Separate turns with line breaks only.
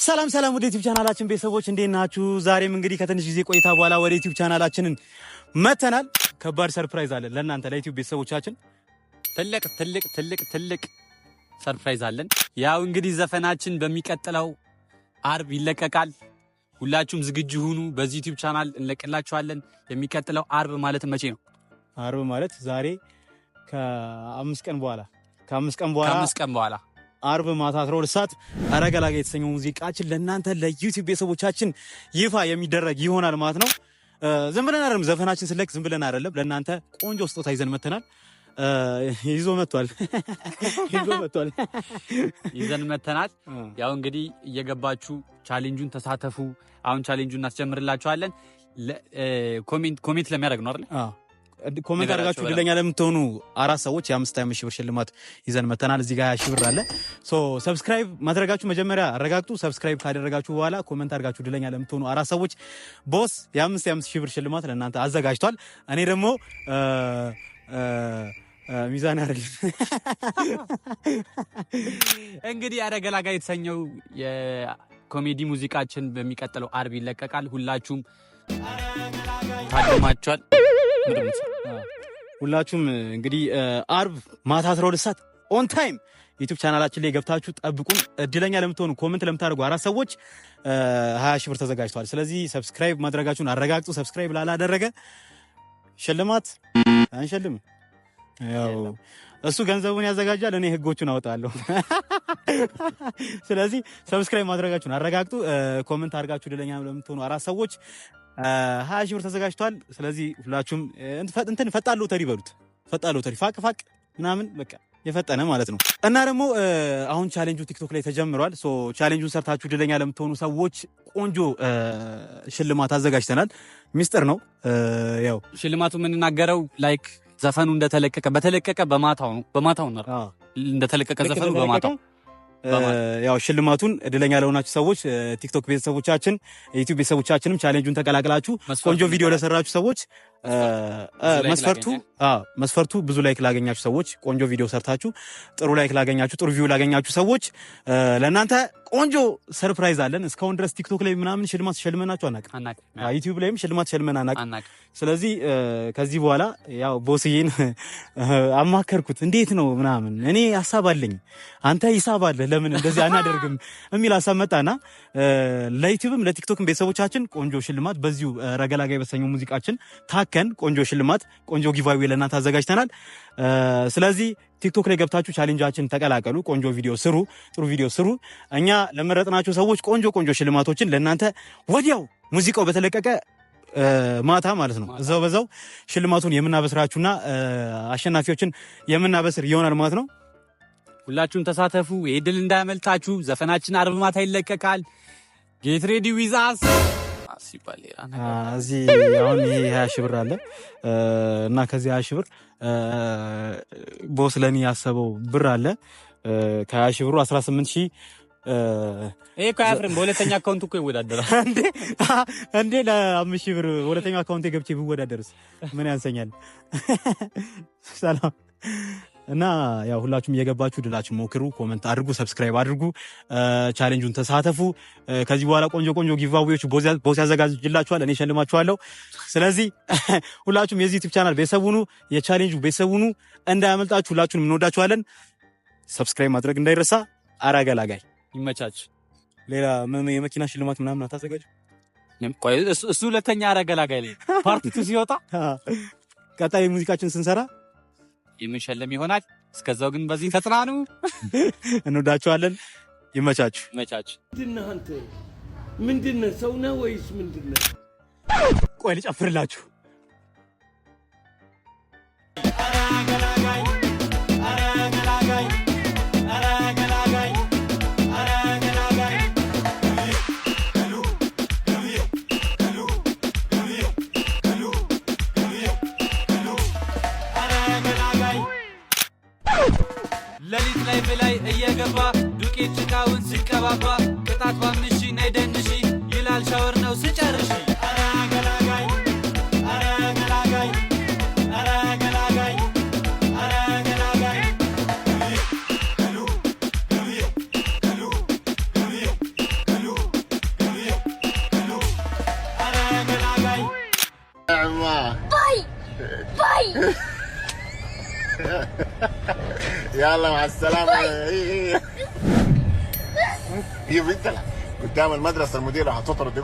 ሰላም ሰላም ወደ ዩቲዩብ ቻናላችን ቤተሰቦች እንዴት ናችሁ? ዛሬም እንግዲህ ከትንሽ ጊዜ ቆይታ በኋላ ወደ ዩቲዩብ ቻናላችንን መተናል። ከባድ ሰርፕራይዝ አለን ለእናንተ ለዩቲዩብ ቤተሰቦቻችን። ትልቅ ሰርፕራይዝ አለን። ያው እንግዲህ ዘፈናችን በሚቀጥለው አርብ ይለቀቃል። ሁላችሁም ዝግጁ ሁኑ። በዚህ ዩቲዩብ ቻናል እንለቅላችኋለን። የሚቀጥለው አርብ ማለት መቼ ነው?
አርብ ማለት ዛሬ ከአምስት ቀን በኋላ አርብ ማታ 12 ሰዓት አረጋላጋ የተሰኘው ሙዚቃችን ለእናንተ ለዩቲዩብ ቤተሰቦቻችን ይፋ የሚደረግ ይሆናል ማለት ነው። ዝም ብለን አይደለም ዘፈናችን ስለክ ዝም ብለን አይደለም፣ ለእናንተ ቆንጆ ስጦታ ይዘን መተናል። ይዞ መተናል። ያው እንግዲህ እየገባችሁ ቻሌንጁን ተሳተፉ። አሁን ቻሌንጁን እናስጀምርላችኋለን። ኮሜንት ለሚያደርግ ነው አይደል?
ኮሜንት አድርጋችሁ ድለኛ ለምትሆኑ አራት ሰዎች የ5,000 ብር ሽልማት ይዘን መተናል። እዚህ ጋር 20,000 ብር አለ። ሰብስክራይብ ማድረጋችሁ መጀመሪያ አረጋግጡ። ሰብስክራይብ ካደረጋችሁ በኋላ ኮሜንት አድርጋችሁ ድለኛ ለምትሆኑ አራት ሰዎች ቦስ የ5,000 ብር ሽልማት ለእናንተ አዘጋጅቷል። እኔ ደግሞ ሚዛን አይደል
እንግዲህ አረጋላጋ የተሰኘው የኮሜዲ ሙዚቃችን በሚቀጥለው አርብ ይለቀቃል። ሁላችሁም ታድማችኋል።
ሁላችሁም እንግዲህ አርብ ማታ 12 ሰዓት ኦን ታይም ዩቲዩብ ቻናላችን ላይ ገብታችሁ ጠብቁን። እድለኛ ለምትሆኑ ኮሜንት ለምታደርጉ አራት ሰዎች 20,000 ብር ተዘጋጅቷል። ስለዚህ ሰብስክራይብ ማድረጋችሁን አረጋግጡ። ሰብስክራይብ ላላደረገ ሽልማት አንሸልም። ያው እሱ ገንዘቡን ያዘጋጃል፣ እኔ ህጎቹን አወጣለሁ። ስለዚህ ሰብስክራይብ ማድረጋችሁን አረጋግጡ። ኮሜንት አድርጋችሁ እድለኛ ለምትሆኑ አራት ሰዎች 20,000 ብር ተዘጋጅቷል። ስለዚህ ሁላችሁም ፈጣን ሎተሪ በሉት። ፈጣን ሎተሪ ፋቅ ምናምን በቃ የፈጠነ ማለት ነው። እና ደግሞ አሁን ቻሌንጁ ቲክቶክ ላይ ተጀምሯል። ቻሌንጁን ሰርታችሁ ድለኛ ለምትሆኑ ሰዎች ቆንጆ ሽልማት አዘጋጅተናል። ሚስጥር ነው። ያው
ሽልማቱ የምንናገረው ላይክ ዘፈኑ በተለቀቀ በማታው ነው እንደተለቀቀ ዘፈኑ በማታው
ያው ሽልማቱን እድለኛ ለሆናችሁ ሰዎች ቲክቶክ ቤተሰቦቻችን፣ ዩቲዩብ ቤተሰቦቻችንም ቻሌንጁን ተቀላቅላችሁ ቆንጆ ቪዲዮ ለሰራችሁ ሰዎች መስፈርቱ ብዙ ላይክ ላገኛችሁ ሰዎች፣ ቆንጆ ቪዲዮ ሰርታችሁ ጥሩ ላይክ ላገኛችሁ፣ ጥሩ ቪው ላገኛችሁ ሰዎች ለእናንተ ቆንጆ ሰርፕራይዝ አለን። እስካሁን ድረስ ቲክቶክ ላይ ምናምን ሽልማት ሸልመናችሁ አናውቅም። ዩቲዩብ ላይም ሽልማት ሸልመን አናውቅም። ስለዚህ ከዚህ በኋላ ያው ቦስዬን አማከርኩት። እንዴት ነው ምናምን እኔ ሀሳብ አለኝ፣ አንተ ሂሳብ አለ፣ ለምን እንደዚህ አናደርግም የሚል ሀሳብ መጣና ለዩቲዩብም ለቲክቶክም ቤተሰቦቻችን ቆንጆ ሽልማት በዚሁ ረገላጋ በተሰኘው ሙዚቃችን ታከን ቆንጆ ሽልማት ቆንጆ ጊቫዌ ለእናንተ አዘጋጅተናል። ስለዚህ ቲክቶክ ላይ ገብታችሁ ቻሌንጃችን ተቀላቀሉ። ቆንጆ ቪዲዮ ስሩ፣ ጥሩ ቪዲዮ ስሩ። እኛ ለመረጥናቸው ሰዎች ቆንጆ ሽልማቶችን ለእናንተ ወዲያው ሙዚቃው በተለቀቀ ማታ ማለት ነው በዛው ሽልማቱን የምናበስራችሁና አሸናፊዎችን የምናበስር ይሆናል ማለት ነው።
ሁላችሁም ተሳተፉ። ይሄ ድል እንዳያመልጣችሁ። ዘፈናችን አርብ ማታ ይለቀቃል። ጌት ሬዲ ዊዝ አስ ሲባል
እዚህ አሁን ይሄ 20,000 ብር አለ እና ከዚህ 20,000 ብር ቦስ ለኔ ያሰበው ብር አለ። ከ20,000 ብሩ 18,000
ይሄ ካፍረን በሁለተኛ አካውንት እኮ ይወዳደራል
እንዴ ለ5,000 ብር ሁለተኛው አካውንቴ ገብቼ ብወዳደርስ ምን ያንሰኛል? ሰላም እና ያው ሁላችሁም እየገባችሁ ድላችሁ ሞክሩ። ኮሜንት አድርጉ፣ ሰብስክራይብ አድርጉ፣ ቻሌንጁን ተሳተፉ። ከዚህ በኋላ ቆንጆ ጊቫዌዎች ቦስ ያዘጋጅላችኋል፣ እኔ ሸልማችኋለሁ። ስለዚህ ሁላችሁም የዚህ ዩቲዩብ ቻናል ቤተሰብ ሁኑ፣ የቻሌንጁ ቤተሰብ ሁኑ፣ እንዳያመልጣችሁ። ሁላችሁንም እንወዳችኋለን። ሰብስክራይብ ማድረግ እንዳይረሳ። አረጋላጋይ
ይመቻች።
ሌላ የመኪና ሽልማት ምናምን አታዘጋጁ?
እሱ ሁለተኛ አረጋላጋይ ላይ ፓርት 2 ሲወጣ
ቀጣይ ሙዚቃችን ስንሰራ
የምንሸለም ይሆናል። እስከዛው ግን በዚህ ተጽናኑ።
እንወዳችኋለን። ይመቻችሁ።
ምንድነህ አንተ? ምንድነህ? ሰው ነህ ወይስ ምንድነህ?
ቆይ ልጨፍርላችሁ።
ለሊት ላይ በላይ እየገባ ዱቄት ጭቃውን ሲቀባባ ቅጣት ባምሺ ነይደንሺ ይላል ሻወር ነው ስጨርሺ አረጋላጋይ
عمّا
باي باي.
يلا مع السلامة. هي بنت قدام المدرسة المديرة هتطرد